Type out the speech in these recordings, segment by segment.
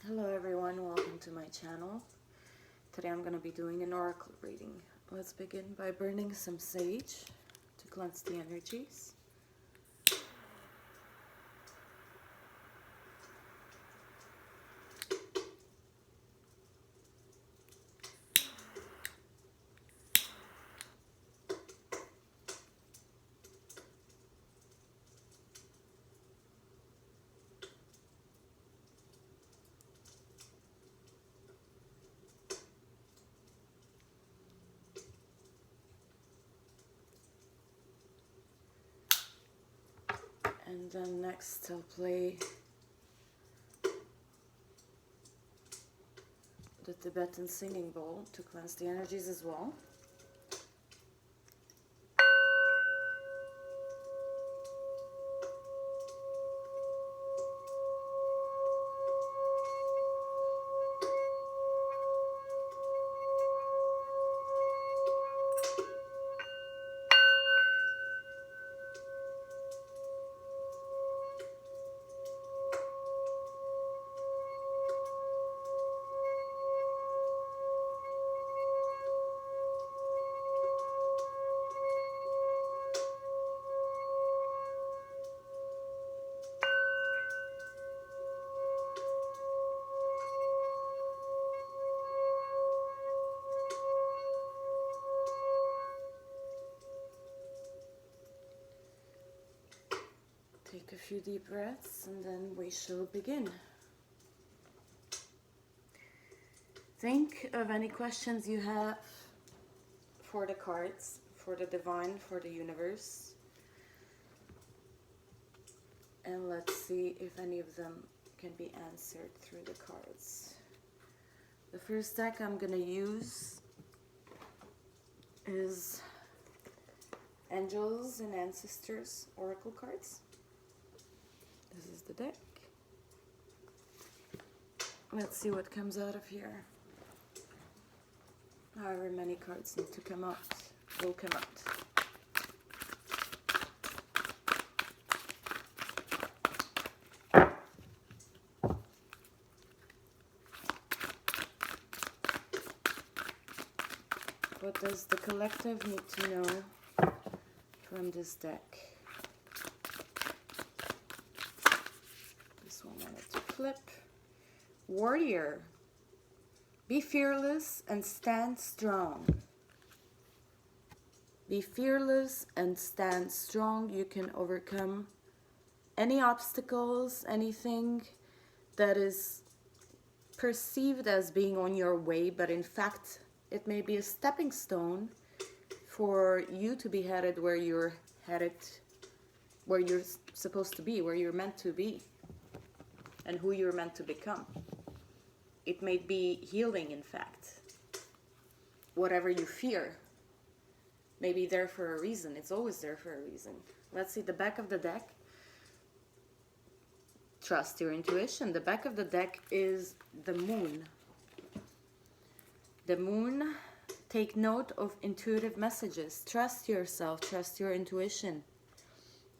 Hello everyone, welcome to my channel. Today I'm going to be doing an oracle reading. Let's begin by burning some sage to cleanse the energies. And then next I'll play the Tibetan singing bowl to cleanse the energies as well. Take a few deep breaths and then we shall begin. Think of any questions you have for the cards, for the divine, for the universe. And let's see if any of them can be answered through the cards. The first deck I'm going to use is Angels and Ancestors Oracle cards. This is the deck. Let's see what comes out of here. However many cards need to come out will come out. What does the collective need to know from this deck? This one wanted to flip. Warrior. Be fearless and stand strong. Be fearless and stand strong. You can overcome any obstacles, anything that is perceived as being on your way, but in fact, it may be a stepping stone for you to be headed where you're headed, where you're supposed to be, where you're meant to be, and who you're meant to become. It may be healing, in fact. Whatever you fear may be there for a reason. It's always there for a reason. Let's see the back of the deck. Trust your intuition. The back of the deck is the moon. The moon, take note of intuitive messages. Trust yourself, trust your intuition.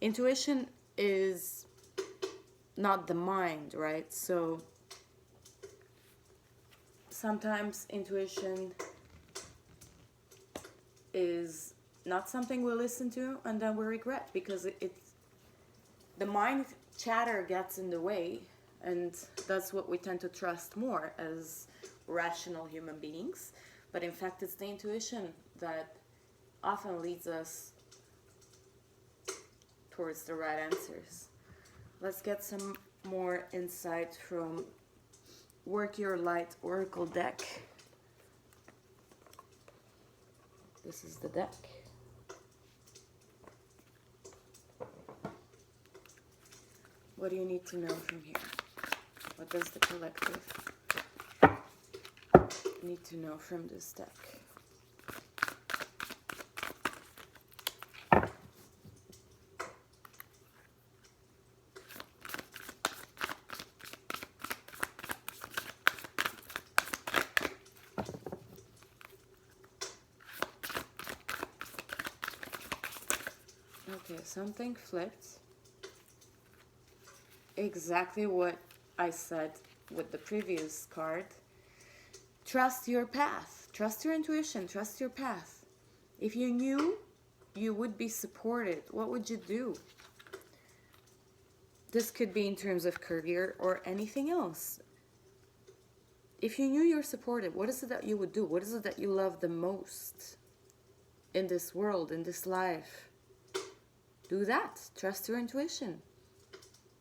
Intuition is not the mind, right? So sometimes intuition is not something we listen to and then we regret because the mind chatter gets in the way, and that's what we tend to trust more as rational human beings. But in fact, it's the intuition that often leads us towards the right answers. Let's get some more insight from Work Your Light Oracle deck. This is the deck. What do you need to know from here? What does the collective need to know from this deck? Okay, something flipped. Exactly what I said with the previous card. Trust your path. Trust your intuition. Trust your path. If you knew you would be supported, what would you do? This could be in terms of career or anything else. If you knew you're supported, what is it that you would do? What is it that you love the most in this world, in this life? Do that. Trust your intuition.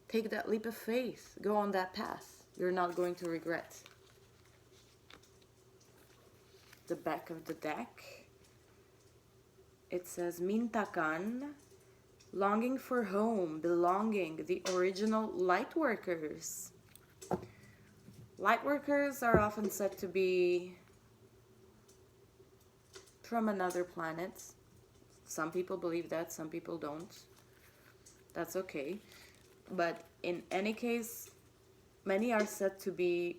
Take that leap of faith. Go on that path. You're not going to regret. The back of the deck. It says Mintakan, longing for home, belonging, the original lightworkers. Lightworkers are often said to be from another planet. Some people believe that, some people don't. That's okay. But in any case, many are said to be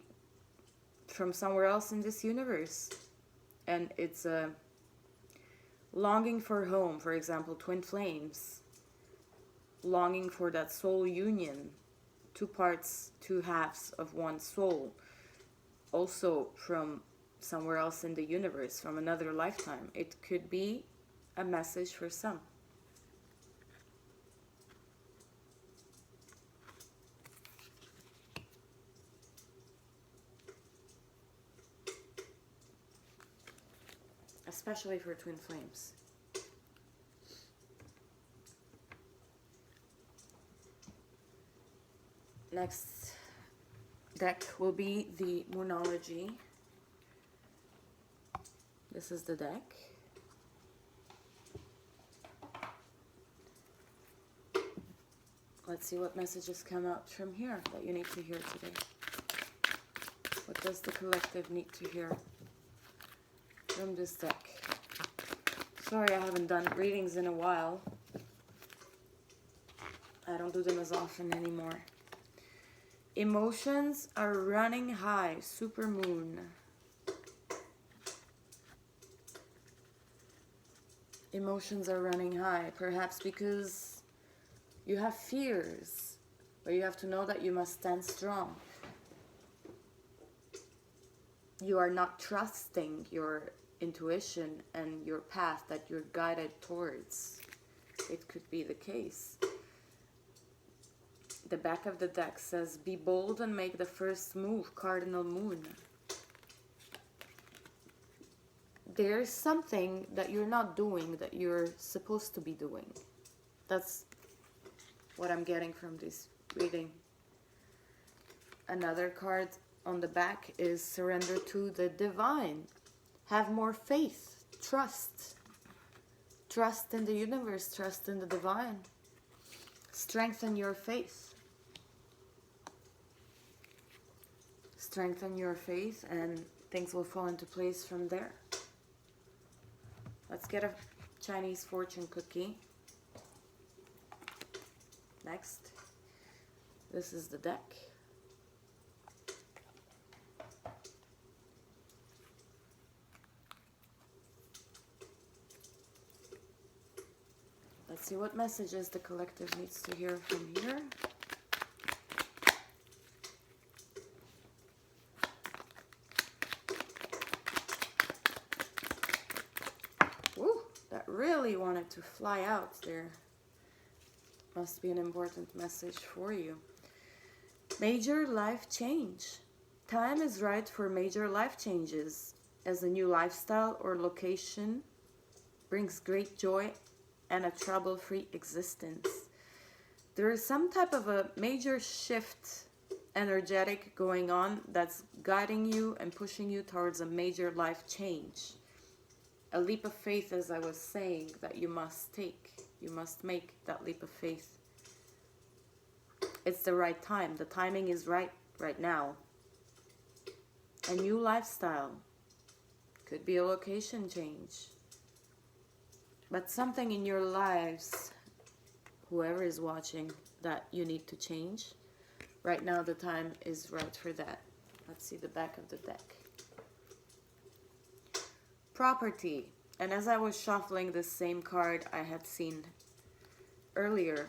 from somewhere else in this universe. And it's a longing for home, for example, twin flames. Longing for that soul union. Two parts, two halves of one soul. Also from somewhere else in the universe, from another lifetime. It could be a message for some. Especially for twin flames. Next deck will be the Moonology. This is the deck. Let's see what messages come out from here that you need to hear today. What does the collective need to hear from this deck? Sorry, I haven't done readings in a while. I don't do them as often anymore. Emotions are running high. Super moon. Emotions are running high. Perhaps because you have fears. But you have to know that you must stand strong. You are not trusting your intuition and your path that you're guided towards. It could be the case. The back of the deck says, be bold and make the first move, Cardinal Moon. There's something that you're not doing that you're supposed to be doing. That's what I'm getting from this reading. Another card on the back is surrender to the divine. Have more faith, trust. Trust in the universe, trust in the divine. Strengthen your faith. Strengthen your faith and things will fall into place from there. Let's get a Chinese fortune cookie. Next. This is the deck. Let's see what messages the collective needs to hear from here. Woo, that really wanted to fly out there. Must be an important message for you. Major life change. Time is right for major life changes, as a new lifestyle or location brings great joy and a trouble-free existence. There is some type of a major shift energetic going on that's guiding you and pushing you towards a major life change. A leap of faith, as I was saying, that you must take. You must make that leap of faith. It's the right time. The timing is right now. A new lifestyle. Could be a location change. But something in your lives, whoever is watching, that you need to change. Right now the time is right for that. Let's see the back of the deck. Property. And as I was shuffling the same card I had seen earlier,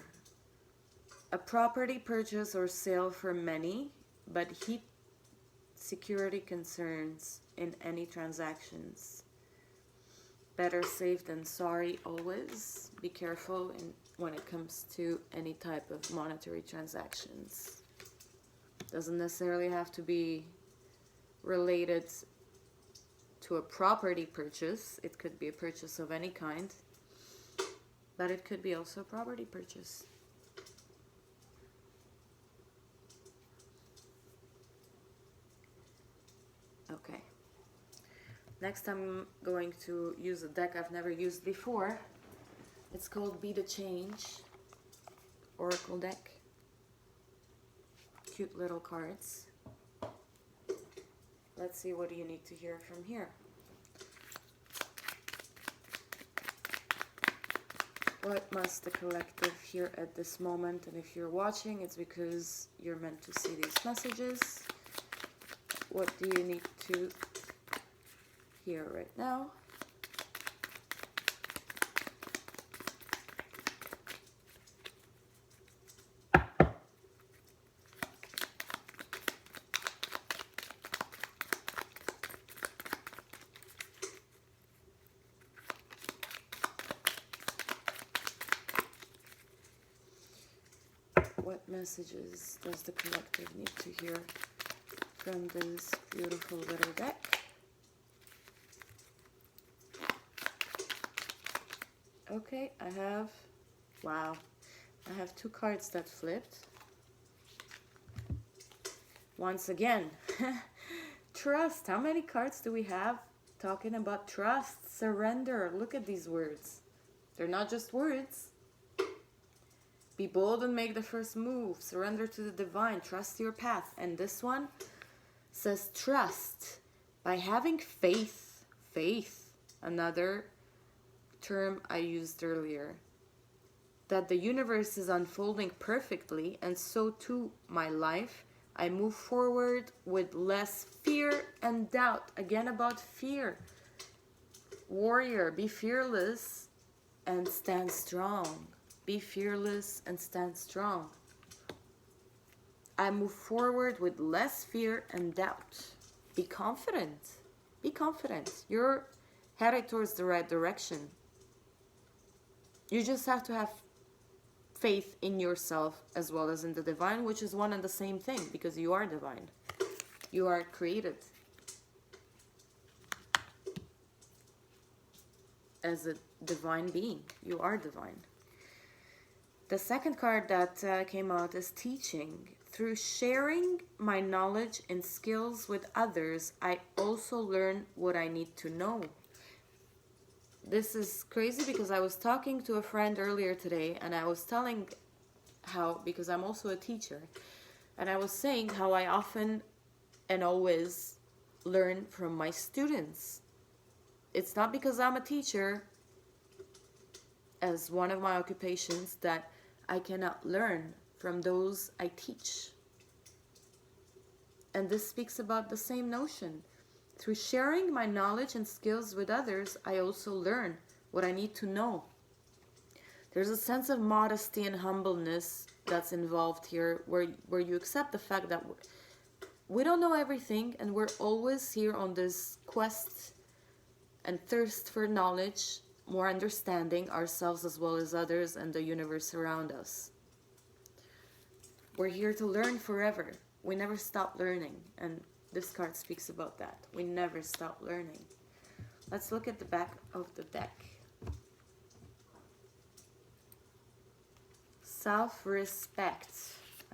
a property purchase or sale for many, but security concerns in any transactions. Better safe than sorry always. Be careful when it comes to any type of monetary transactions. Doesn't necessarily have to be related to a property purchase. It could be a purchase of any kind, but it could be also a property purchase. Okay. Next I'm going to use a deck I've never used before. It's called Be the Change Oracle deck. Cute little cards. Let's see what you need to hear from here. What must the collective hear at this moment? And if you're watching, it's because you're meant to see these messages. What do you need to hear right now? What messages does the collective need to hear from this beautiful little deck? Okay, I have 2 cards that flipped. Once again, trust. How many cards do we have talking about trust, surrender? Look at these words. They're not just words. Be bold and make the first move. Surrender to the divine. Trust your path. And this one says trust. By having faith. Faith. Another term I used earlier. That the universe is unfolding perfectly. And so too my life. I move forward with less fear and doubt. Again about fear. Warrior. Be fearless and stand strong. Be fearless and stand strong. I move forward with less fear and doubt. Be confident. Be confident. You're headed towards the right direction. You just have to have faith in yourself as well as in the divine, which is one and the same thing because you are divine. You are created as a divine being. You are divine. The second card that came out is teaching. Through sharing my knowledge and skills with others, I also learn what I need to know. This is crazy because I was talking to a friend earlier today and I was telling how, because I'm also a teacher, and I was saying how I often and always learn from my students. It's not because I'm a teacher, as one of my occupations, that I cannot learn from those I teach. And this speaks about the same notion. Through sharing my knowledge and skills with others, I also learn what I need to know. There's a sense of modesty and humbleness that's involved here, where you accept the fact that we don't know everything, and we're always here on this quest and thirst for knowledge, more understanding ourselves as well as others and the universe around us. We're here to learn forever. We never stop learning, and this card speaks about that. We never stop learning. Let's look at the back of the deck. Self-respect.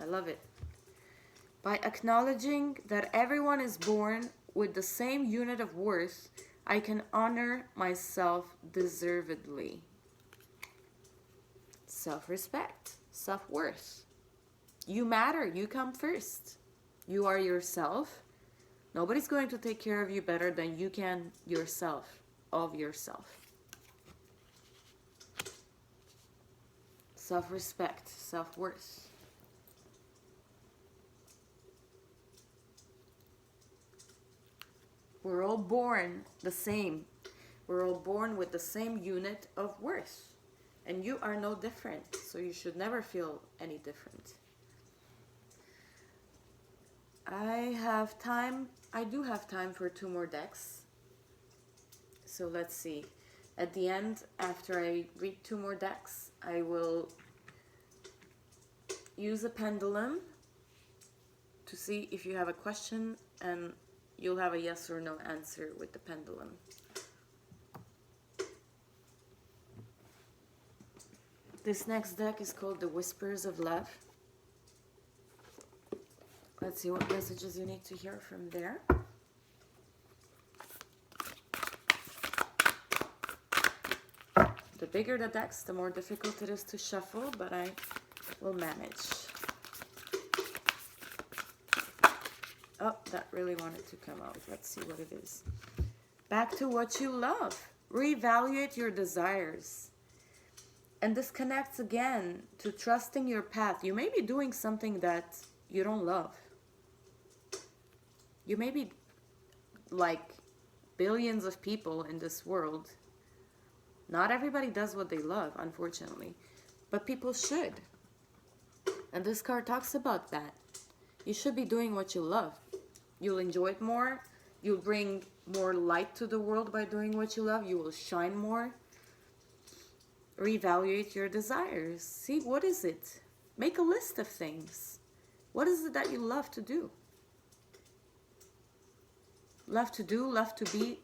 I love it. By acknowledging that everyone is born with the same unit of worth, I can honor myself deservedly. Self-respect, self-worth. You matter. You come first. You are yourself. Nobody's going to take care of you better than you can yourself, of yourself. Self-respect, self-worth. We're all born the same. We're all born with the same unit of worth. And you are no different, so you should never feel any different. I have time. I do have time for 2 more decks. So let's see. At the end, after I read 2 more decks, I will use a pendulum to see if you have a question, and you'll have a yes or no answer with the pendulum. This next deck is called the Whispers of Love. Let's see what messages you need to hear from there. The bigger the decks, the more difficult it is to shuffle, but I will manage. Oh, that really wanted to come out. Let's see what it is. Back to what you love. Reevaluate your desires. And this connects again to trusting your path. You may be doing something that you don't love. You may be like billions of people in this world. Not everybody does what they love, unfortunately. But people should. And this card talks about that. You should be doing what you love. You'll enjoy it more. You'll bring more light to the world by doing what you love. You will shine more. Reevaluate your desires. See, what is it? Make a list of things. What is it that you love to do? Love to do, love to be,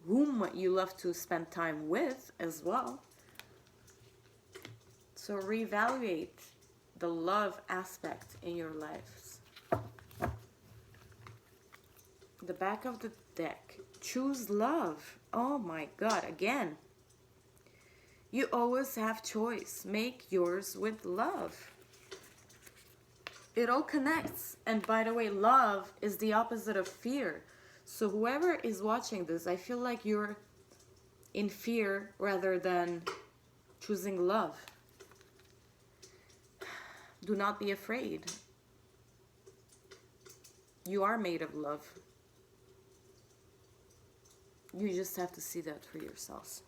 whom you love to spend time with as well. So reevaluate the love aspect in your lives. The back of the deck. Choose love. Oh my God, again. You always have choice. Make yours with love. It all connects. And by the way, love is the opposite of fear. So whoever is watching this, I feel like you're in fear rather than choosing love. Do not be afraid. You are made of love. You just have to see that for yourselves.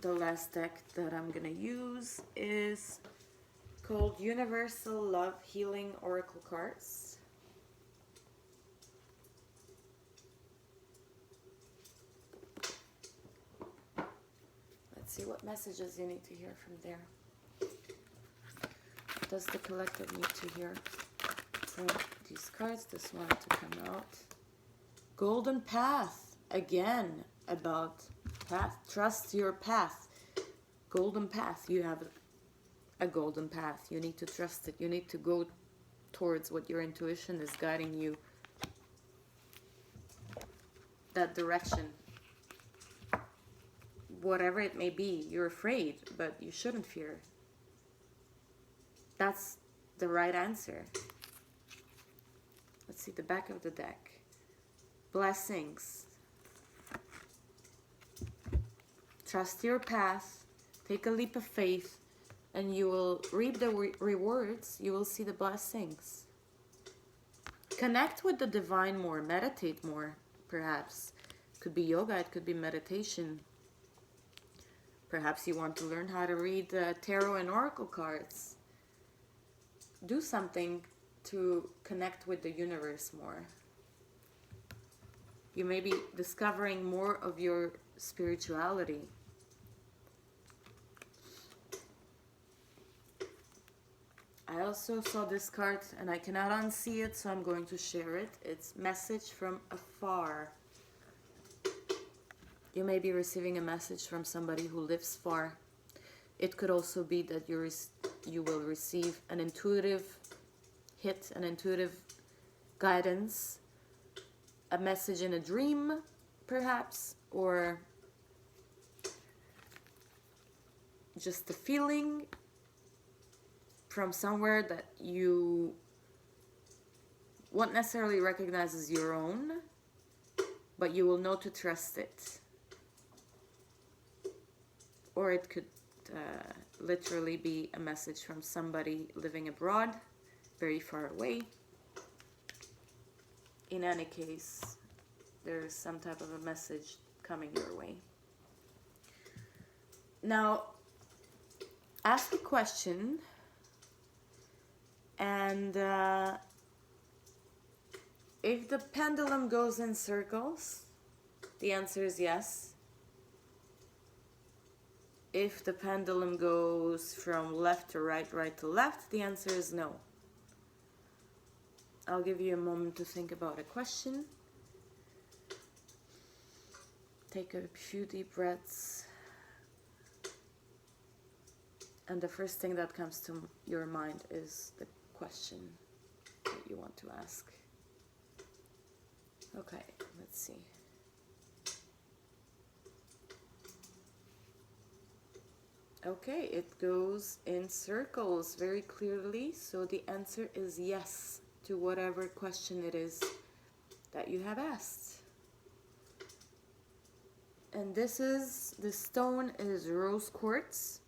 The last deck that I'm gonna use is called Universal Love Healing Oracle Cards. Let's see what messages you need to hear from there. What does the collective need to hear from these cards? This one to come out. Golden Path, again, about path. Trust your path. Golden path. You have a golden path. You need to trust it. You need to go towards what your intuition is guiding you. That direction. Whatever it may be, you're afraid, but you shouldn't fear. That's the right answer. Let's see the back of the deck. Blessings. Trust your path, take a leap of faith, and you will reap the rewards. You will see the blessings. Connect with the divine more, meditate more, perhaps. Could be yoga, it could be meditation. Perhaps you want to learn how to read tarot and oracle cards. Do something to connect with the universe more. You may be discovering more of your spirituality. I also saw this card and I cannot unsee it, so I'm going to share it. It's Message from Afar. You may be receiving a message from somebody who lives far. It could also be that you will receive an intuitive hit, an intuitive guidance, a message in a dream, perhaps, or just a feeling from somewhere that you won't necessarily recognize as your own, but you will know to trust it. Or it could literally be a message from somebody living abroad, very far away. In any case, there's some type of a message coming your way. Now, ask a question, and if the pendulum goes in circles, the answer is yes. If the pendulum goes from left to right, right to left, the answer is no. I'll give you a moment to think about a question. Take a few deep breaths. And the first thing that comes to your mind is the question that you want to ask. Okay, let's see. Okay, it goes in circles very clearly, so the answer is yes to whatever question it is that you have asked. And the stone is rose quartz,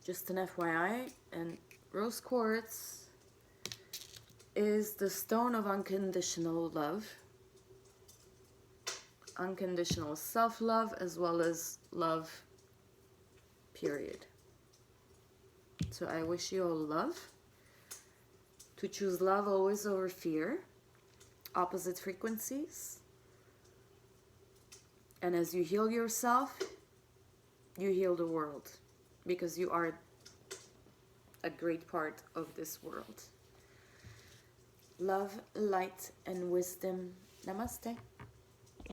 just an FYI, and rose quartz is the stone of unconditional love, unconditional self-love, as well as love, period. So I wish you all love, to choose love always over fear, opposite frequencies. And as you heal yourself, you heal the world, because you are a great part of this world. Love, light, and wisdom. Namaste.